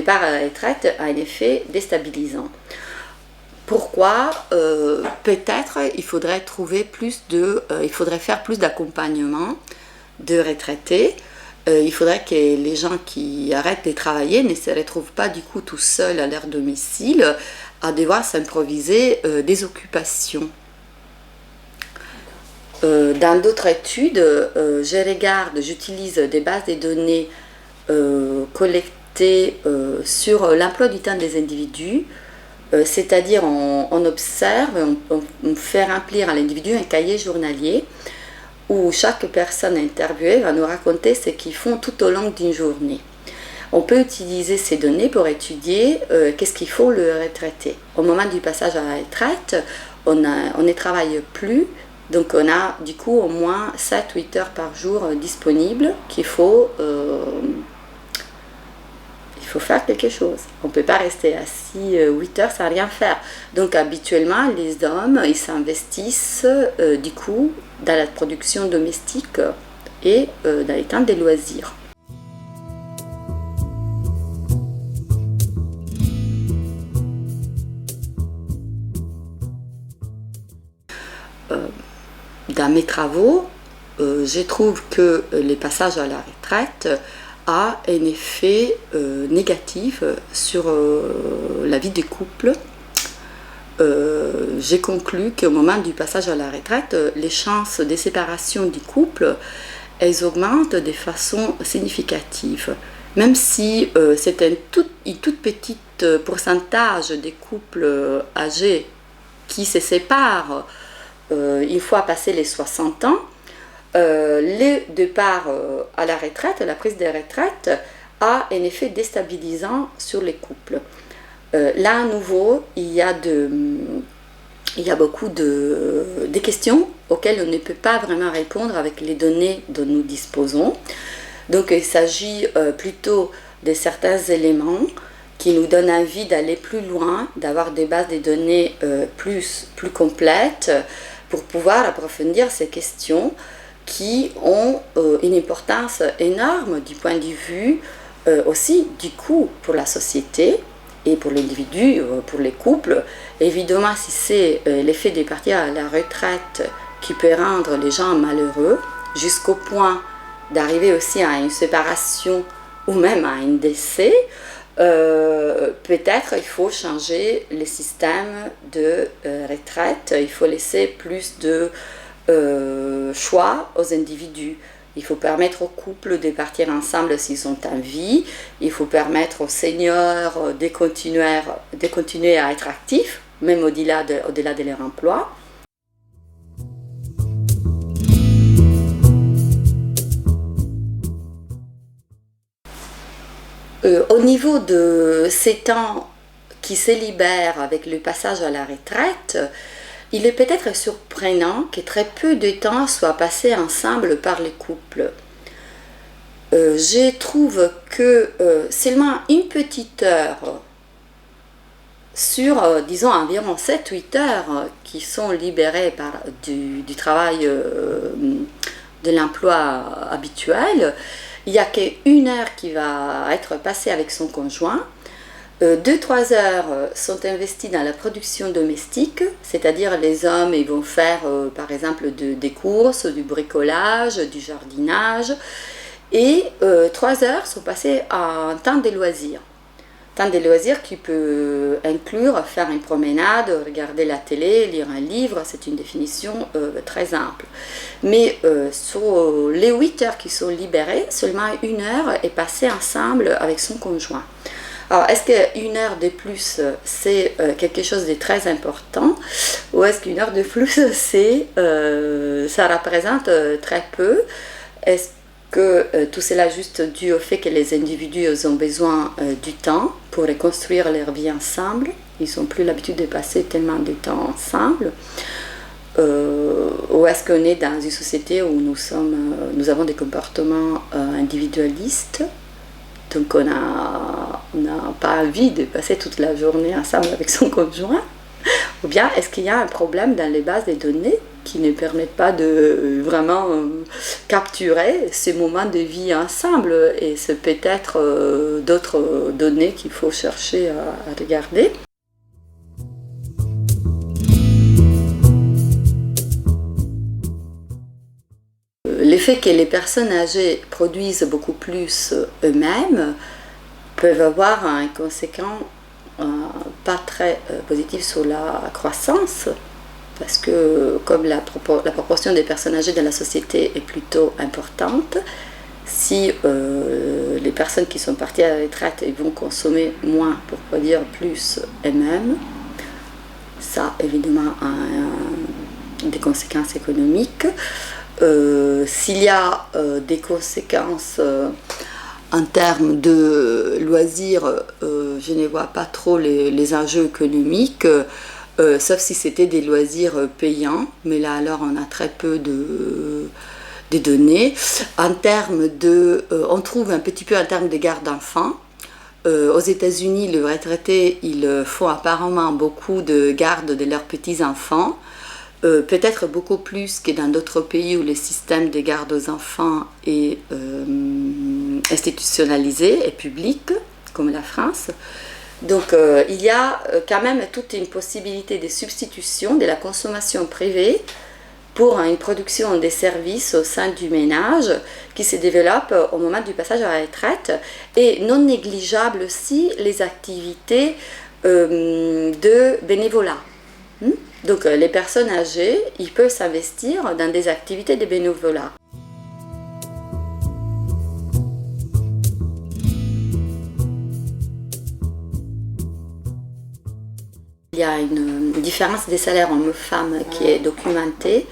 départ à la retraite a un effet déstabilisant. Pourquoi peut-être il faudrait faire plus d'accompagnement de retraités. Il faudrait que les gens qui arrêtent de travailler ne se retrouvent pas du coup tout seuls à leur domicile à devoir s'improviser des occupations. Dans d'autres études, j'utilise des bases de données collectées sur l'emploi du temps des individus, c'est-à-dire on observe, on fait remplir à l'individu un cahier journalier où chaque personne interviewée va nous raconter ce qu'ils font tout au long d'une journée. On peut utiliser ces données pour étudier qu'est-ce qu'il faut le retraité. Au moment du passage à la retraite, on ne travaille plus, donc on a du coup au moins 7-8 heures par jour disponibles qu'il faut faire quelque chose. On ne peut pas rester assis 8 heures sans rien faire. Donc habituellement, les hommes, ils s'investissent du coup dans la production domestique et dans les temps des loisirs. Dans mes travaux, je trouve que les passages à la retraite a un effet négatif sur la vie des couples. J'ai conclu qu'au moment du passage à la retraite, les chances de séparation du couple, elles augmentent de façon significative. Même si c'est un tout petit pourcentage des couples âgés qui se séparent une fois passé les 60 ans, le départ à la retraite, la prise de retraite, a un effet déstabilisant sur les couples. Là, à nouveau, il y a beaucoup de questions auxquelles on ne peut pas vraiment répondre avec les données dont nous disposons. Donc, il s'agit plutôt de certains éléments qui nous donnent envie d'aller plus loin, d'avoir des bases de données plus complètes pour pouvoir approfondir ces questions qui ont une importance énorme du point de vue aussi du coût pour la société et pour l'individu, pour les couples. Évidemment, si c'est l'effet de partir à la retraite qui peut rendre les gens malheureux, jusqu'au point d'arriver aussi à une séparation ou même à un décès, peut-être il faut changer le système de retraite, il faut laisser plus de choix aux individus. Il faut permettre aux couples de partir ensemble s'ils sont en vie. Il faut permettre aux seniors de continuer à être actifs, même au-delà de leur emploi. Au niveau de ces temps qui se libèrent avec le passage à la retraite, il est peut-être surprenant que très peu de temps soit passé ensemble par les couples. Je trouve que seulement une petite heure sur, disons, environ 7-8 heures qui sont libérées du travail de l'emploi habituel, il n'y a qu'une heure qui va être passée avec son conjoint. 2-3 heures sont investies dans la production domestique, c'est-à-dire les hommes ils vont faire par exemple des courses, du bricolage, du jardinage, et 3 heures sont passées en temps de loisirs. Temps de loisirs qui peut inclure faire une promenade, regarder la télé, lire un livre, c'est une définition très ample. Mais sur les 8 heures qui sont libérées, seulement 1 heure est passée ensemble avec son conjoint. Alors, est-ce qu'une heure de plus, c'est quelque chose de très important, ou est-ce qu'une heure de plus, ça représente très peu? Est-ce que tout cela est juste dû au fait que les individus ont besoin du temps pour reconstruire leur vie ensemble? Ils n'ont plus l'habitude de passer tellement de temps ensemble. Ou est-ce qu'on est dans une société où nous avons des comportements individualistes? Donc on n'a pas envie de passer toute la journée ensemble avec son conjoint. Ou bien est-ce qu'il y a un problème dans les bases des données qui ne permettent pas de vraiment capturer ces moments de vie ensemble. Et c'est peut-être d'autres données qu'il faut chercher à regarder. L'effet que les personnes âgées produisent beaucoup plus eux-mêmes peuvent avoir un conséquent pas très positif sur la croissance, parce que comme la proportion des personnes âgées dans la société est plutôt importante, si les personnes qui sont parties à la retraite vont consommer moins pour produire plus elles-mêmes, ça évidemment a des conséquences économiques. S'il y a des conséquences en termes de loisirs, je ne vois pas trop les enjeux économiques, sauf si c'était des loisirs payants, mais là alors on a très peu de données. En termes on trouve un petit peu en termes de garde d'enfants. Aux États-Unis, les retraités, ils font apparemment beaucoup de garde de leurs petits-enfants. Peut-être beaucoup plus que dans d'autres pays où le système de garde aux enfants est institutionnalisé et public, comme la France. Donc il y a quand même toute une possibilité de substitution de la consommation privée pour une production des services au sein du ménage qui se développe au moment du passage à la retraite, et non négligeable aussi les activités de bénévolat. Donc les personnes âgées, ils peuvent s'investir dans des activités de bénévolat. Il y a une différence des salaires hommes-femmes qui est documentée.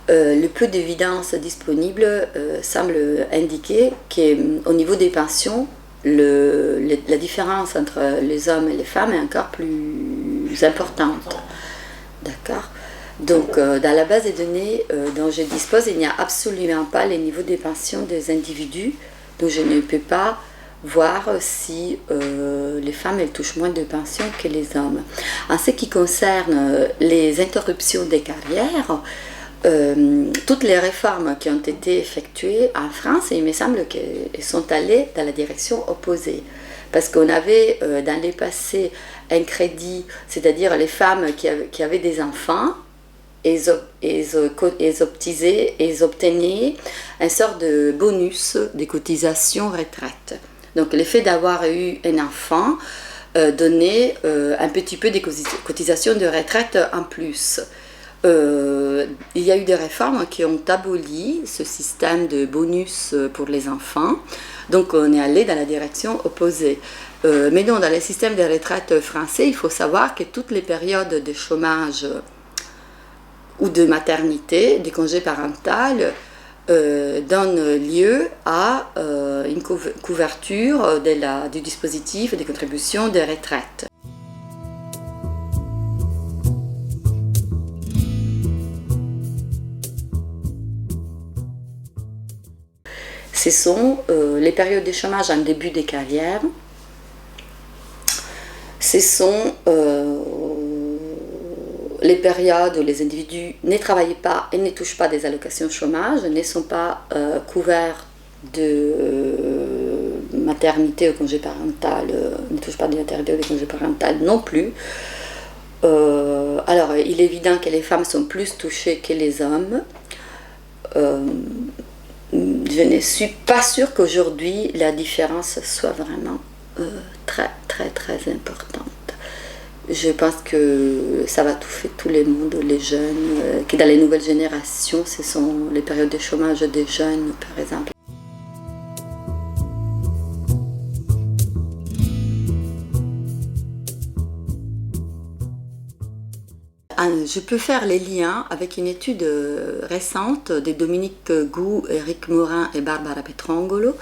Le peu d'évidence disponible semble indiquer qu'au niveau des pensions, la différence entre les hommes et les femmes est encore plus importante. D'accord. Donc, dans la base des données dont je dispose, il n'y a absolument pas les niveaux des pensions des individus, donc je ne peux pas voir si les femmes elles touchent moins de pensions que les hommes. En ce qui concerne les interruptions des carrières, toutes les réformes qui ont été effectuées en France, il me semble qu'elles sont allées dans la direction opposée. Parce qu'on avait dans les passés un crédit, c'est-à-dire les femmes qui avaient des enfants, elles obtenaient une sorte de bonus des cotisations retraite. Donc le fait d'avoir eu un enfant donnait un petit peu des cotisations de retraite en plus. Il y a eu des réformes qui ont aboli ce système de bonus pour les enfants, donc on est allé dans la direction opposée. Mais non, dans le système de retraite français, il faut savoir que toutes les périodes de chômage ou de maternité, de congé parental, donnent lieu à une couverture du dispositif des contributions de retraite. Ce sont les périodes de chômage en début de carrière. Ce sont les périodes où les individus ne travaillent pas et ne touchent pas des allocations chômage, ne sont pas couverts de maternité ou congé parental, ne touchent pas de maternité ou de congé parental non plus. Alors, il est évident que les femmes sont plus touchées que les hommes. Je ne suis pas sûre qu'aujourd'hui la différence soit vraiment très très très importante. Je pense que ça va toucher tout le monde, les jeunes, que dans les nouvelles générations, ce sont les périodes de chômage des jeunes, par exemple. Je peux faire les liens avec une étude récente de Dominique Gou, Éric Morin et Barbara Petrangolo,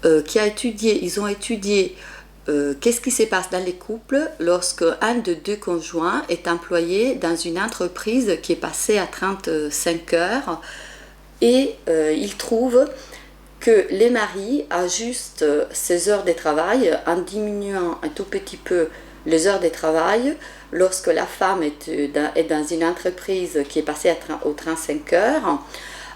ils ont étudié qu'est-ce qui se passe dans les couples lorsque un de deux conjoints est employé dans une entreprise qui est passée à 35 heures, et ils trouvent que les maris ajustent ces heures de travail en diminuant un tout petit peu les heures de travail lorsque la femme est dans une entreprise qui est passée aux 35 heures,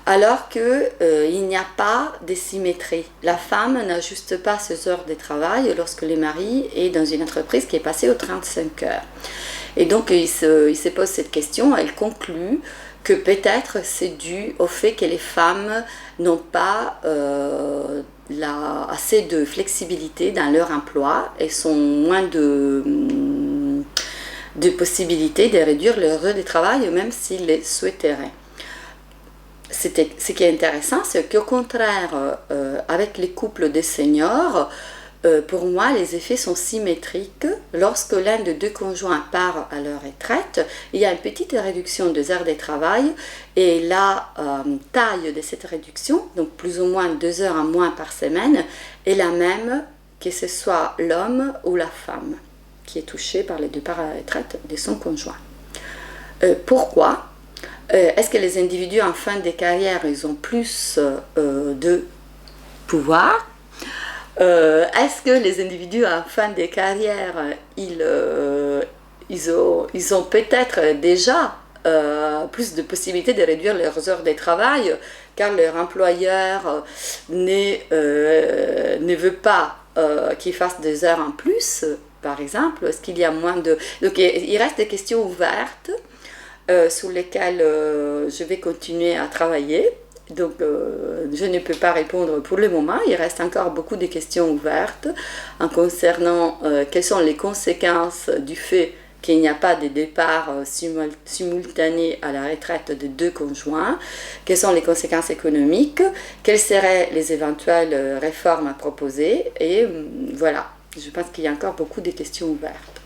alors qu'il n'y a pas de symétrie. La femme n'ajuste pas ses heures de travail lorsque le mari est dans une entreprise qui est passée aux 35 heures. Et donc il se pose cette question, elle conclut que peut-être c'est dû au fait que les femmes n'ont pas assez de flexibilité dans leur emploi et sont moins de possibilités de réduire leur heure de travail, même s'ils les souhaiteraient. Ce qui est intéressant, c'est qu'au contraire, avec les couples de seniors, pour moi, les effets sont symétriques. Lorsque l'un des deux conjoints part à leur retraite, il y a une petite réduction des heures de travail et la taille de cette réduction, donc plus ou moins 2 heures en moins par semaine, est la même que ce soit l'homme ou la femme qui est touché par le départ à la retraite de son conjoint. Pourquoi ? Est-ce que les individus en fin de carrière, ils ont plus de pouvoir ? Est-ce que les individus en fin de carrière, ils ont peut-être déjà plus de possibilités de réduire leurs heures de travail, car leur employeur ne veut pas qu'ils fassent des heures en plus, par exemple. Est-ce qu'il y a moins de... Donc il reste des questions ouvertes sur lesquelles je vais continuer à travailler. Donc, je ne peux pas répondre pour le moment. Il reste encore beaucoup de questions ouvertes en concernant quelles sont les conséquences du fait qu'il n'y a pas de départ simultané à la retraite de deux conjoints, quelles sont les conséquences économiques, quelles seraient les éventuelles réformes à proposer. Et voilà, je pense qu'il y a encore beaucoup de questions ouvertes.